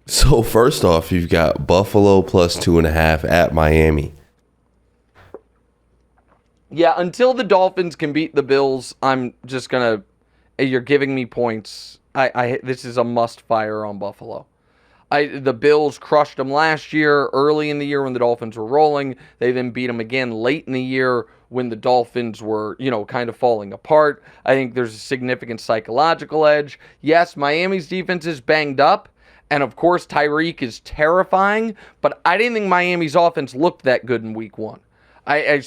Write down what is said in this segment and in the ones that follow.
So first off, you've got Buffalo plus 2.5 at Miami. Yeah, until the Dolphins can beat the Bills, I'm just gonna. You're giving me points. This is a must fire on Buffalo. The Bills crushed them last year, early in the year when the Dolphins were rolling. They then beat them again late in the year when the Dolphins were, kind of falling apart. I think there's a significant psychological edge. Yes, Miami's defense is banged up, and of course Tyreek is terrifying, but I didn't think Miami's offense looked that good in week one. I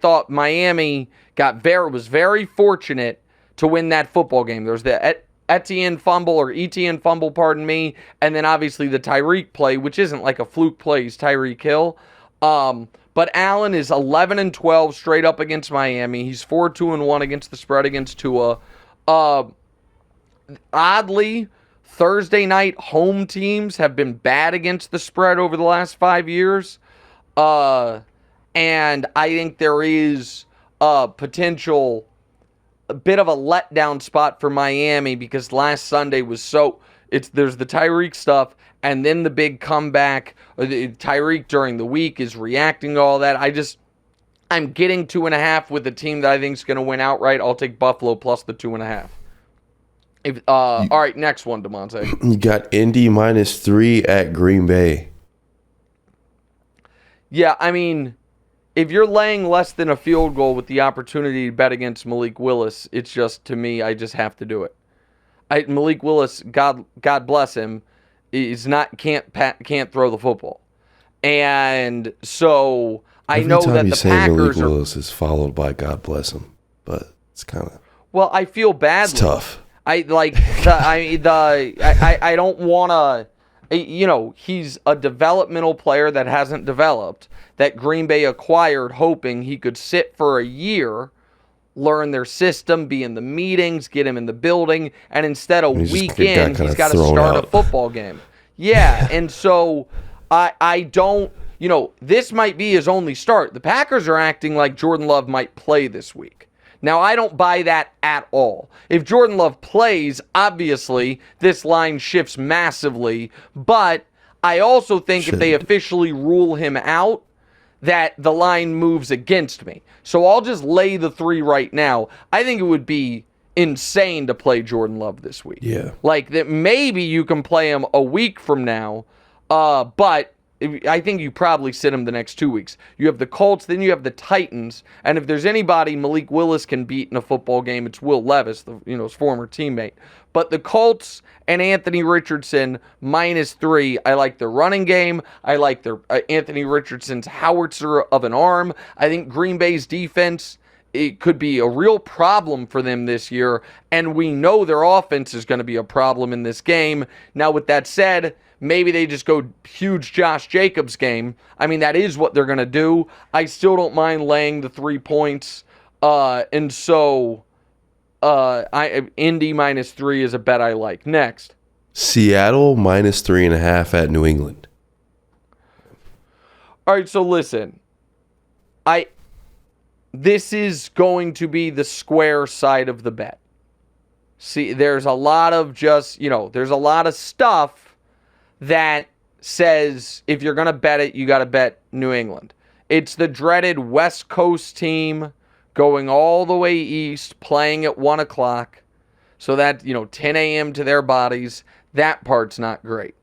thought Miami was very fortunate to win that football game. There was the Etienne fumble, pardon me, and then obviously the Tyreek play, which isn't like a fluke play, he's Tyreek Hill. But Allen is 11-12 straight up against Miami. He's 4-2-1 against the spread against Tua. Oddly, Thursday night home teams have been bad against the spread over the last 5 years. And I think there is a potential, a bit of a letdown spot for Miami because last Sunday was there's the Tyreek stuff and then the big comeback. Tyreek during the week is reacting to all that. I'm getting 2.5 with a team that I think is going to win outright. I'll take Buffalo plus the 2.5. All right, next one, DeMonte. You got Indy minus 3 at Green Bay. Yeah, I mean, if you're laying less than a field goal with the opportunity to bet against Malik Willis, it's just, to me, I just have to do it. Malik Willis, God bless him, can't throw the football, and so I know that the Packers. Malik Willis is followed by God bless him, but it's kind of I feel badly. It's tough. I don't want to. He's a developmental player that hasn't developed, that Green Bay acquired hoping he could sit for a year, learn their system, be in the meetings, get him in the building, and instead a weekend, he's got to start a football game. Yeah, and so I don't, this might be his only start. The Packers are acting like Jordan Love might play this week. Now, I don't buy that at all. If Jordan Love plays, obviously, this line shifts massively, but I also think if they officially rule him out, that the line moves against me. So I'll just lay the 3 right now. I think it would be insane to play Jordan Love this week. Yeah. Like, that maybe you can play him a week from now, but I think you probably sit him the next 2 weeks. You have the Colts, then you have the Titans, and if there's anybody Malik Willis can beat in a football game, it's Will Levis, his former teammate. But the Colts and Anthony Richardson minus 3. I like their running game. I like their Anthony Richardson's howitzer of an arm. I think Green Bay's defense, it could be a real problem for them this year, and we know their offense is going to be a problem in this game. Now, with that said, maybe they just go huge Josh Jacobs game. I mean, that is what they're going to do. I still don't mind laying the 3 points, and so Indy minus 3 is a bet I like. Next. Seattle minus 3.5 at New England. All right, so listen. This is going to be the square side of the bet. See, there's a lot of there's a lot of stuff that says if you're going to bet it, you got to bet New England. It's the dreaded West Coast team going all the way east, playing at 1 o'clock. So that, 10 a.m. to their bodies. That part's not great.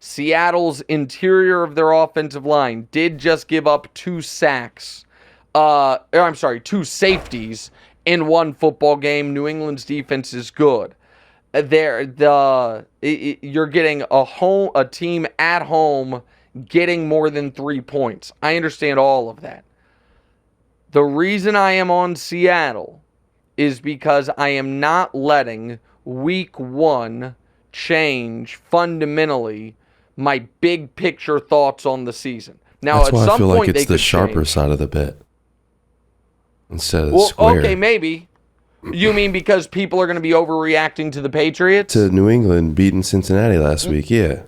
Seattle's interior of their offensive line did just give up 2 sacks. 2 safeties in one football game. New England's defense is good. You're getting a team at home getting more than 3 points. I understand all of that. The reason I am on Seattle is because I am not letting week 1 change fundamentally my big picture thoughts on the season. Now, that's why I feel like it's the sharper side of the bet instead of the square. Okay, maybe. You mean because people are going to be overreacting to the Patriots? To New England beating Cincinnati last week, yeah.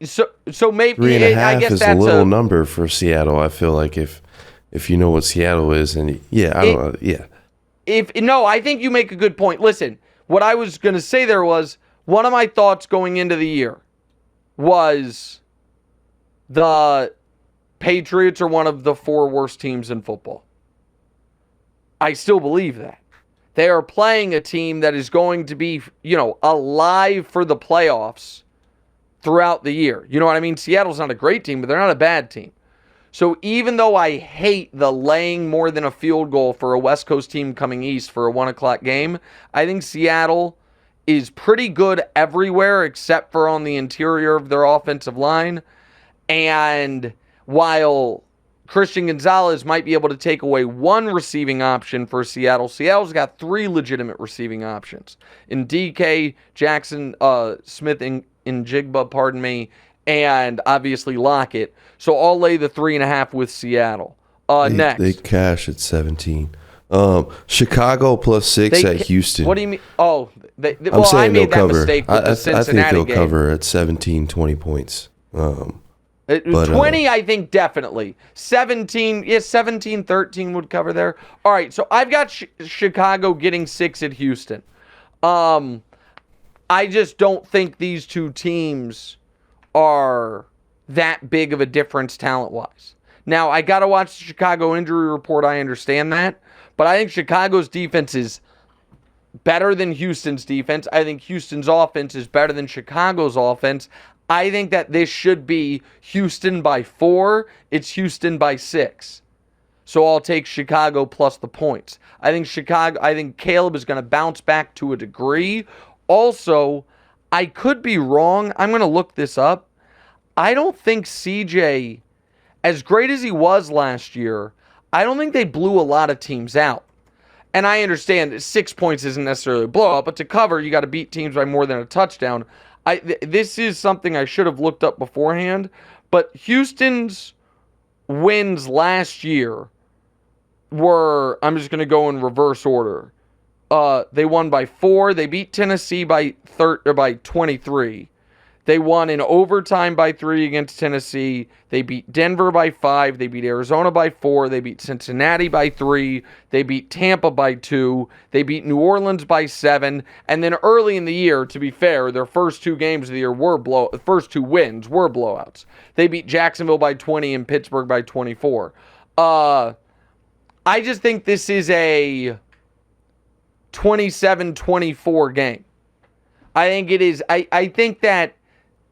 So maybe 3.5 I guess is that's a little number for Seattle. I feel like if you know what Seattle is, and I don't know, yeah. I think you make a good point. Listen, what I was going to say there was one of my thoughts going into the year was the Patriots are one of the 4 worst teams in football. I still believe that. They are playing a team that is going to be, alive for the playoffs throughout the year. You know what I mean? Seattle's not a great team, but they're not a bad team. So even though I hate the laying more than a field goal for a West Coast team coming east for a 1 o'clock game, I think Seattle is pretty good everywhere except for on the interior of their offensive line. And while Christian Gonzalez might be able to take away 1 receiving option for Seattle, Seattle's got 3 legitimate receiving options in DK, Jackson, Smith, and Njigba, and obviously Lockett. So I'll lay the 3.5 with Seattle. Next. They cash at 17. Chicago plus 6 at Houston. What do you mean? Oh, I'm saying I made they'll cover. Mistake with the Cincinnati I think they'll game. cover at 17, 20 points. 20, I think definitely. 17, 13 would cover there. All right, so I've got Chicago getting 6 at Houston. I just don't think these two teams are that big of a difference talent-wise. Now, I got to watch the Chicago injury report. I understand that. But I think Chicago's defense is better than Houston's defense. I think Houston's offense is better than Chicago's offense. I think that this should be Houston by 4. It's Houston by 6. So I'll take Chicago plus the points. I think Caleb is going to bounce back to a degree. Also, I could be wrong. I'm going to look this up. I don't think CJ, as great as he was last year, I don't think they blew a lot of teams out. And I understand that 6 points isn't necessarily a blowout, but to cover, you got to beat teams by more than a touchdown. This is something I should have looked up beforehand, but Houston's wins last year were, I'm just going to go in reverse order. They won by 4. They beat Tennessee by 23. They won in overtime by 3 against Tennessee. They beat Denver by 5. They beat Arizona by 4. They beat Cincinnati by 3. They beat Tampa by 2. They beat New Orleans by 7. And then early in the year, to be fair, their first 2 games of the year first 2 wins were blowouts. They beat Jacksonville by 20 and Pittsburgh by 24. I just think this is a 27-24 game. I think it is. I think that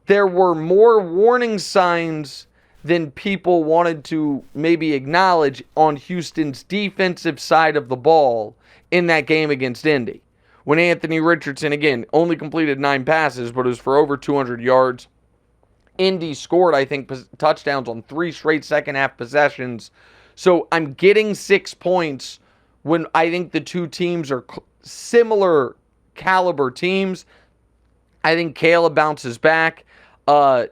there were more warning signs than people wanted to maybe acknowledge on Houston's defensive side of the ball in that game against Indy. When Anthony Richardson, again, only completed 9 passes, but it was for over 200 yards. Indy scored, I think, touchdowns on 3 straight second-half possessions. So I'm getting 6 points when I think the two teams are similar caliber teams. I think Caleb bounces back. So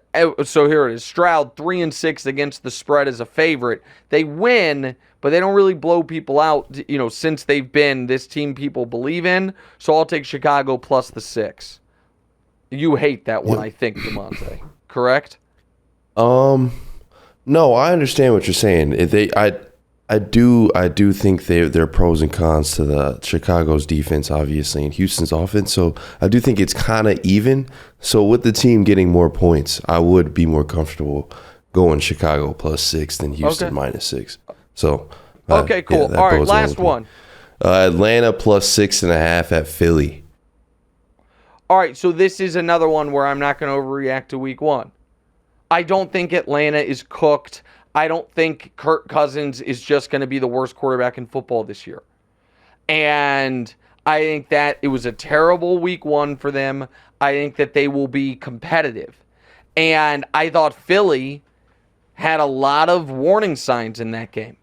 here it is. Stroud 3-6 against the spread as a favorite. They win, but they don't really blow people out, since they've been this team people believe in. So I'll take Chicago plus the 6. You hate that one, I think, DeMonte. Correct? No, I understand what you're saying. I do think there are pros and cons to the Chicago's defense, obviously, and Houston's offense. So I do think it's kind of even. So with the team getting more points, I would be more comfortable going Chicago plus 6 than Houston minus 6. So okay, cool. All right, last one. Atlanta plus 6.5 at Philly. All right, so this is another one where I'm not going to overreact to week 1. I don't think Atlanta is cooked. I don't think Kirk Cousins is just going to be the worst quarterback in football this year. And I think that it was a terrible week 1 for them. I think that they will be competitive. And I thought Philly had a lot of warning signs in that game.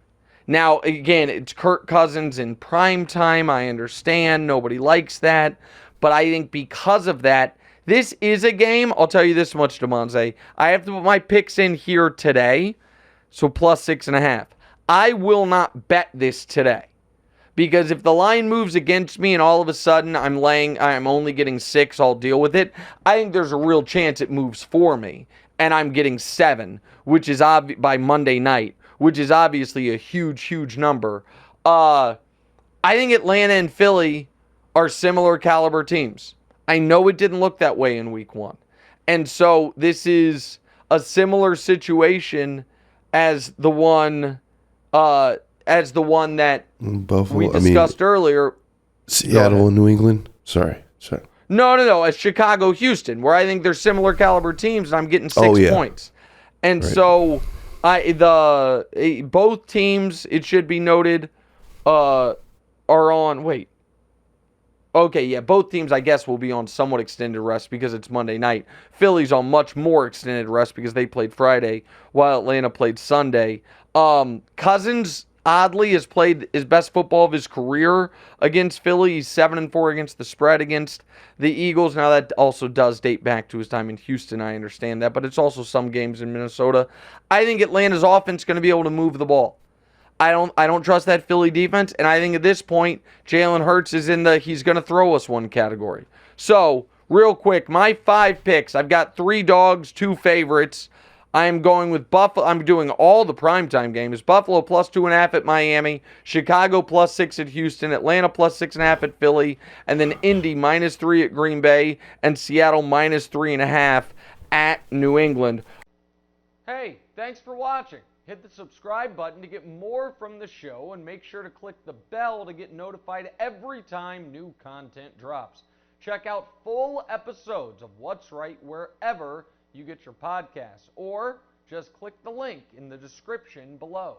Now, again, it's Kirk Cousins in prime time. I understand. Nobody likes that. But I think because of that, this is a game. I'll tell you this much, DeMonte. I have to put my picks in here today. So plus 6.5. I will not bet this today. Because if the line moves against me and all of a sudden I'm only getting 6, I'll deal with it. I think there's a real chance it moves for me. And I'm getting 7, which is by Monday night, which is obviously a huge, huge number. I think Atlanta and Philly are similar caliber teams. I know it didn't look that way in week 1. And so this is a similar situation as the one that Buffalo. we discussed earlier. Seattle and New England. Sorry. No. As Chicago, Houston, where I think they're similar caliber teams, and I'm getting 6 points. And so both teams, it should be noted, are on. Wait. Okay, yeah, both teams, I guess, will be on somewhat extended rest because it's Monday night. Philly's on much more extended rest because they played Friday, while Atlanta played Sunday. Cousins, oddly, has played his best football of his career against Philly. He's 7-4 against the spread against the Eagles. Now, that also does date back to his time in Houston, I understand that, but it's also some games in Minnesota. I think Atlanta's offense is going to be able to move the ball. I don't trust that Philly defense, and I think at this point, Jalen Hurts is in the he's going to throw us one category. So, real quick, my 5 picks. I've got 3 dogs, 2 favorites. I am going with Buffalo. I'm doing all the primetime games. Buffalo plus 2.5 at Miami, Chicago plus 6 at Houston, Atlanta plus 6.5 at Philly, and then Indy minus 3 at Green Bay, and Seattle minus 3.5 at New England. Hey, thanks for watching. Hit the subscribe button to get more from the show, and make sure to click the bell to get notified every time new content drops. Check out full episodes of What's Right wherever you get your podcasts, or just click the link in the description below.